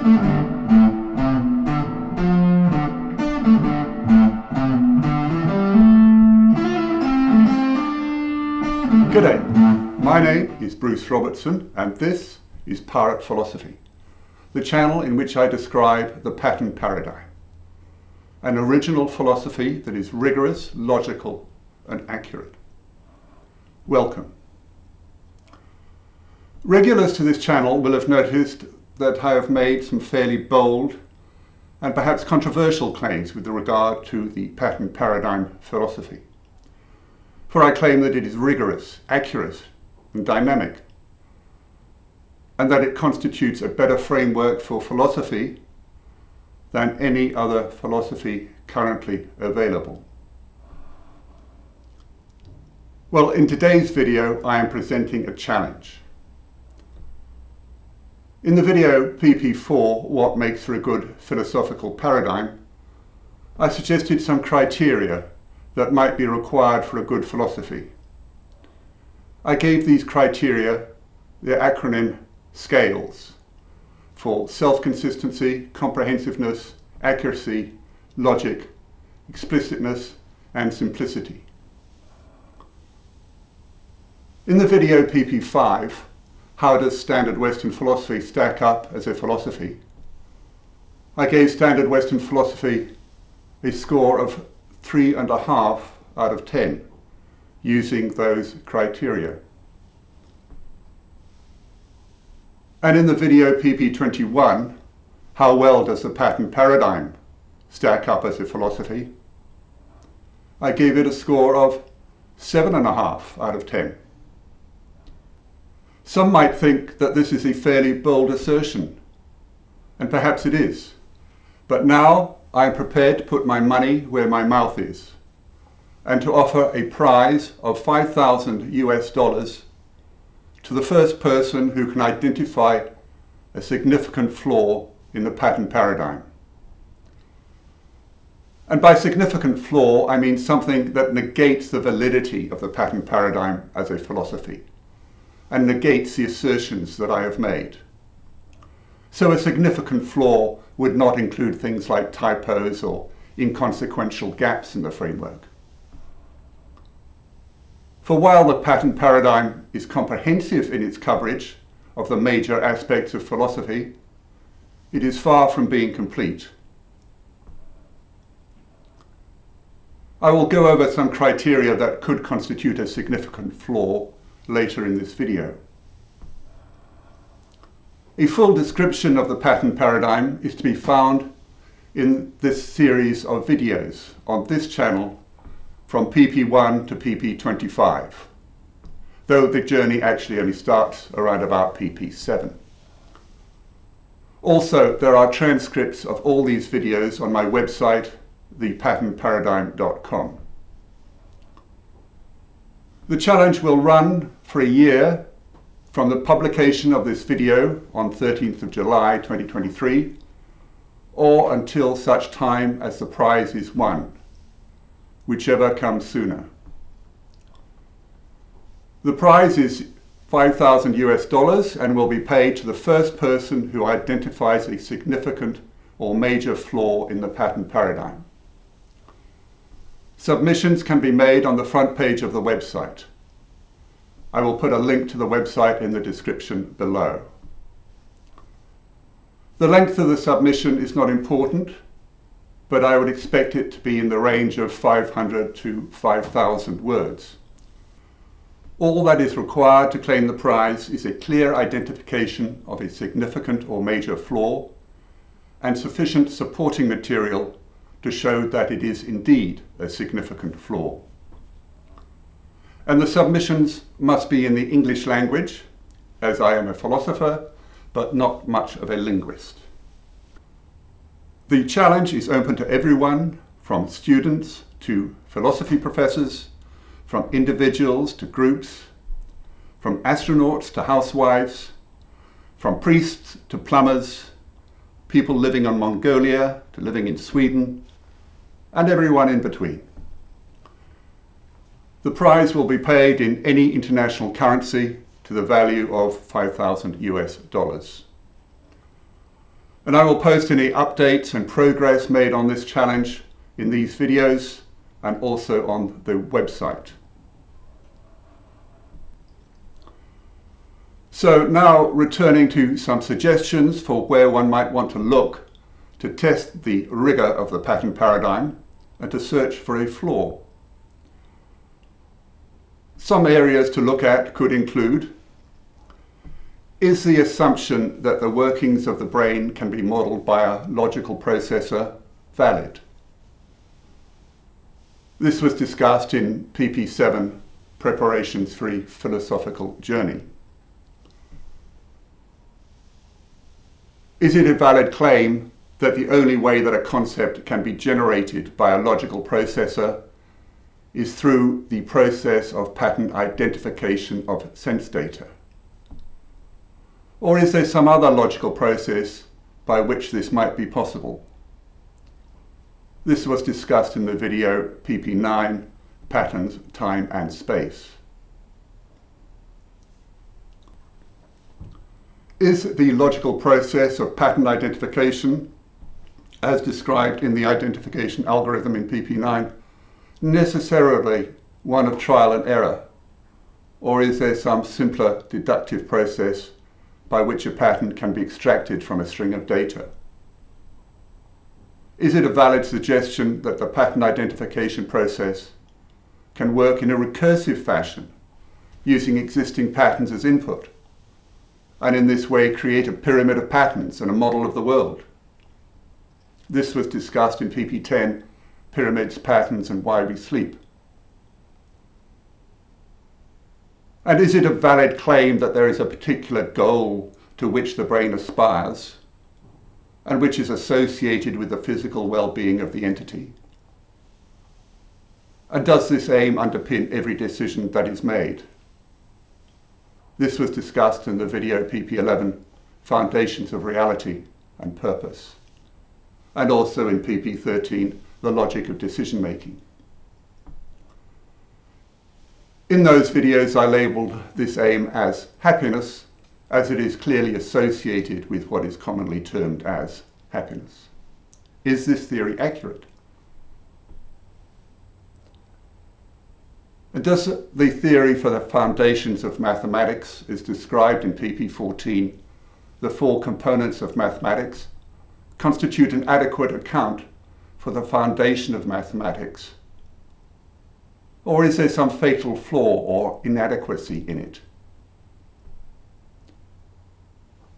G'day, my name is Bruce Robertson and this is Pirate Philosophy, the channel in which I describe the pattern paradigm, an original philosophy that is rigorous, logical and accurate. Welcome. Regulars to this channel will have noticed that I have made some fairly bold and perhaps controversial claims with regard to the pattern paradigm philosophy. For I claim that it is rigorous, accurate and dynamic, and that it constitutes a better framework for philosophy than any other philosophy currently available. Well, in today's video I am presenting a challenge. In the video PP4, What Makes for a Good Philosophical Paradigm, I suggested some criteria that might be required for a good philosophy. I gave these criteria the acronym SCALES for self-consistency, comprehensiveness, accuracy, logic, explicitness and simplicity. In the video PP5, How Does Standard Western Philosophy Stack Up as a Philosophy? I gave Standard Western Philosophy a score of 3.5 out of 10 using those criteria. And in the video PP21, How Well Does the Pattern Paradigm Stack Up as a Philosophy? I gave it a score of 7.5 out of 10. Some might think that this is a fairly bold assertion, and perhaps it is, but now I am prepared to put my money where my mouth is and to offer a prize of $5,000 US to the first person who can identify a significant flaw in the pattern paradigm. And by significant flaw, I mean something that negates the validity of the pattern paradigm as a philosophy and negates the assertions that I have made. So a significant flaw would not include things like typos or inconsequential gaps in the framework. For while the pattern paradigm is comprehensive in its coverage of the major aspects of philosophy, it is far from being complete. I will go over some criteria that could constitute a significant flaw later in this video. A full description of the pattern paradigm is to be found in this series of videos on this channel from PP1 to PP25, though the journey actually only starts around about PP7. Also, there are transcripts of all these videos on my website, thepatternparadigm.com. The challenge will run for a year from the publication of this video on 13th of July 2023 or until such time as the prize is won, whichever comes sooner. The prize is $5,000 US and will be paid to the first person who identifies a significant or major flaw in the pattern paradigm. Submissions can be made on the front page of the website. I will put a link to the website in the description below. The length of the submission is not important, but I would expect it to be in the range of 500 to 5,000 words. All that is required to claim the prize is a clear identification of a significant or major flaw and sufficient supporting material to show that it is indeed a significant flaw. And the submissions must be in the English language, as I am a philosopher, but not much of a linguist. The challenge is open to everyone, from students to philosophy professors, from individuals to groups, from astronauts to housewives, from priests to plumbers, people living in Mongolia to living in Sweden, and everyone in between. The prize will be paid in any international currency to the value of $5,000 US. And I will post any updates and progress made on this challenge in these videos and also on the website. So now returning to some suggestions for where one might want to look to test the rigor of the pattern paradigm and to search for a flaw. Some areas to look at could include: is the assumption that the workings of the brain can be modeled by a logical processor valid? This was discussed in PP7, Preparations for a Philosophical Journey. Is it a valid claim that the only way that a concept can be generated by a logical processor is through the process of pattern identification of sense data? Or is there some other logical process by which this might be possible? This was discussed in the video PP9, Patterns, Time and Space. Is the logical process of pattern identification, as described in the identification algorithm in PP9, necessarily one of trial and error? Or is there some simpler deductive process by which a pattern can be extracted from a string of data? Is it a valid suggestion that the pattern identification process can work in a recursive fashion, using existing patterns as input, and in this way create a pyramid of patterns and a model of the world? This was discussed in PP10, Pyramids, Patterns and Why We Sleep. And is it a valid claim that there is a particular goal to which the brain aspires and which is associated with the physical well-being of the entity? And does this aim underpin every decision that is made? This was discussed in the video PP11, Foundations of Reality and Purpose, and also in PP13, The Logic of Decision Making. In those videos I labelled this aim as happiness, as it is clearly associated with what is commonly termed as happiness. Is this theory accurate? And does the theory for the foundations of mathematics, as described in PP14, the four components of mathematics, constitute an adequate account for the foundation of mathematics? Or is there some fatal flaw or inadequacy in it?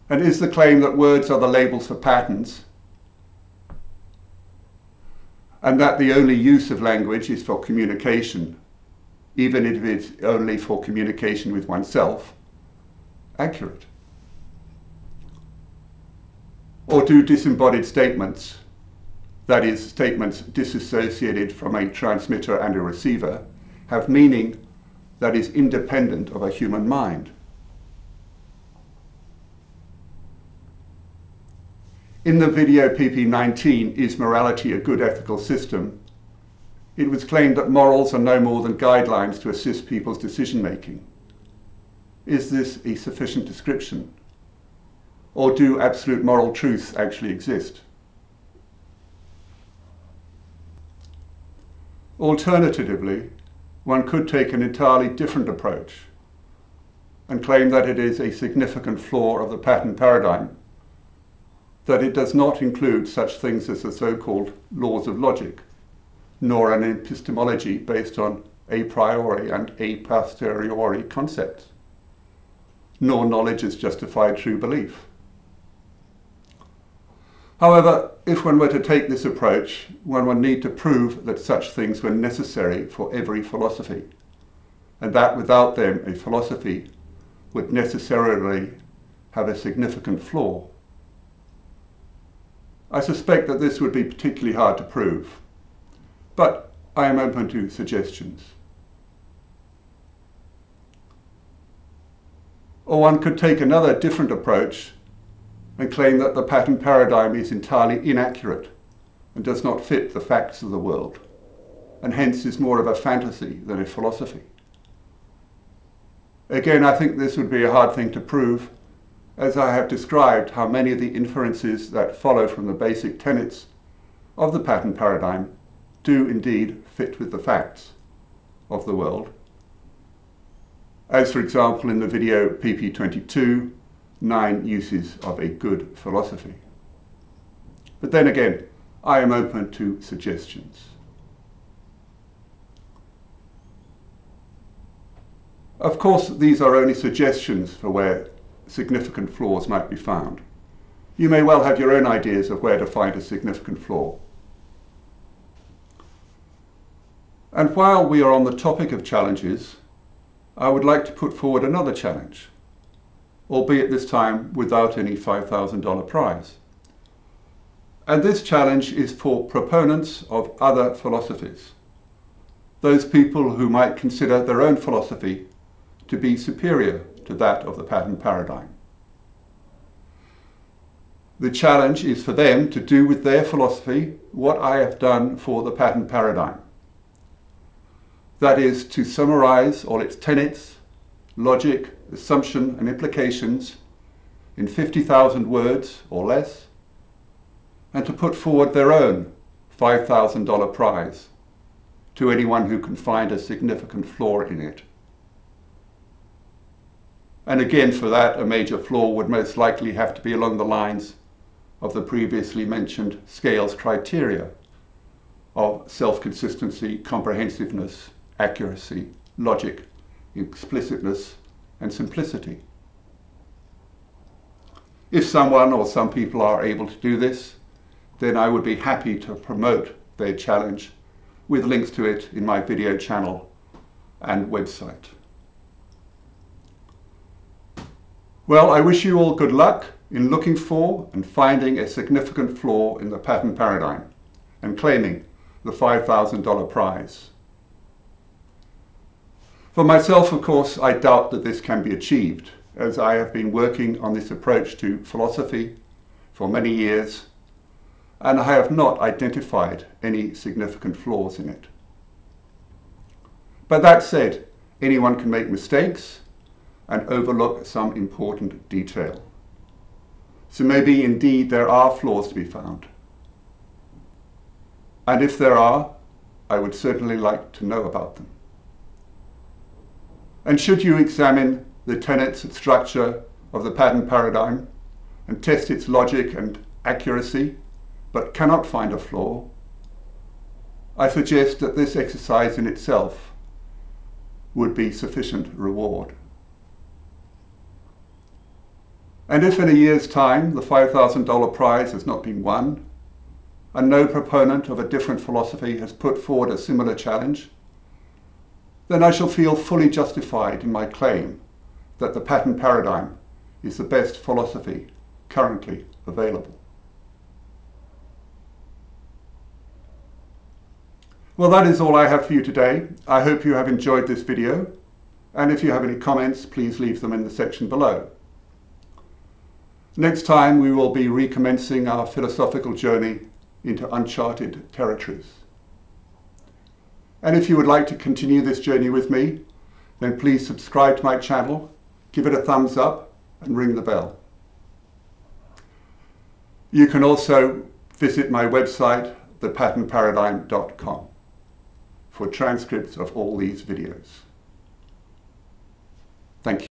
And is the claim that words are the labels for patterns, and that the only use of language is for communication, even if it's only for communication with oneself, accurate? Or do disembodied statements, that is, statements disassociated from a transmitter and a receiver, have meaning that is independent of a human mind? In the video PP19, Is Morality a Good Ethical System?, it was claimed that morals are no more than guidelines to assist people's decision making. Is this a sufficient description? Or do absolute moral truths actually exist? Alternatively, one could take an entirely different approach and claim that it is a significant flaw of the pattern paradigm that it does not include such things as the so-called laws of logic, nor an epistemology based on a priori and a posteriori concepts, nor knowledge as justified true belief. However, if one were to take this approach, one would need to prove that such things were necessary for every philosophy, and that without them a philosophy would necessarily have a significant flaw. I suspect that this would be particularly hard to prove, but I am open to suggestions. Or one could take another different approach and claim that the pattern paradigm is entirely inaccurate and does not fit the facts of the world, and hence is more of a fantasy than a philosophy. Again, I think this would be a hard thing to prove, as I have described how many of the inferences that follow from the basic tenets of the pattern paradigm do indeed fit with the facts of the world, as for example in the video PP26, 9 uses of a good philosophy. But then again, I am open to suggestions. Of course, these are only suggestions for where significant flaws might be found. You may well have your own ideas of where to find a significant flaw. And while we are on the topic of challenges, I would like to put forward another challenge, albeit this time without any $5,000 prize. And this challenge is for proponents of other philosophies, those people who might consider their own philosophy to be superior to that of the pattern paradigm. The challenge is for them to do with their philosophy what I have done for the pattern paradigm. That is, to summarize all its tenets, logic, assumption and implications in 50,000 words or less, and to put forward their own $5,000 prize to anyone who can find a significant flaw in it. And again, for that, a major flaw would most likely have to be along the lines of the previously mentioned scales criteria of self-consistency, comprehensiveness, accuracy, logic, explicitness, and simplicity. If someone or some people are able to do this, then I would be happy to promote their challenge with links to it in my video channel and website. Well, I wish you all good luck in looking for and finding a significant flaw in the pattern paradigm and claiming the $5,000 prize. For myself, of course, I doubt that this can be achieved, as I have been working on this approach to philosophy for many years, and I have not identified any significant flaws in it. But that said, anyone can make mistakes and overlook some important detail. So maybe indeed there are flaws to be found. And if there are, I would certainly like to know about them. And should you examine the tenets and structure of the pattern paradigm and test its logic and accuracy, but cannot find a flaw, I suggest that this exercise in itself would be sufficient reward. And if in a year's time the $5,000 prize has not been won, and no proponent of a different philosophy has put forward a similar challenge, then I shall feel fully justified in my claim that the pattern paradigm is the best philosophy currently available. Well, that is all I have for you today. I hope you have enjoyed this video, and if you have any comments, please leave them in the section below. Next time we will be recommencing our philosophical journey into uncharted territories. And if you would like to continue this journey with me, then please subscribe to my channel, give it a thumbs up and ring the bell. You can also visit my website, thepatternparadigm.com, for transcripts of all these videos. Thank you.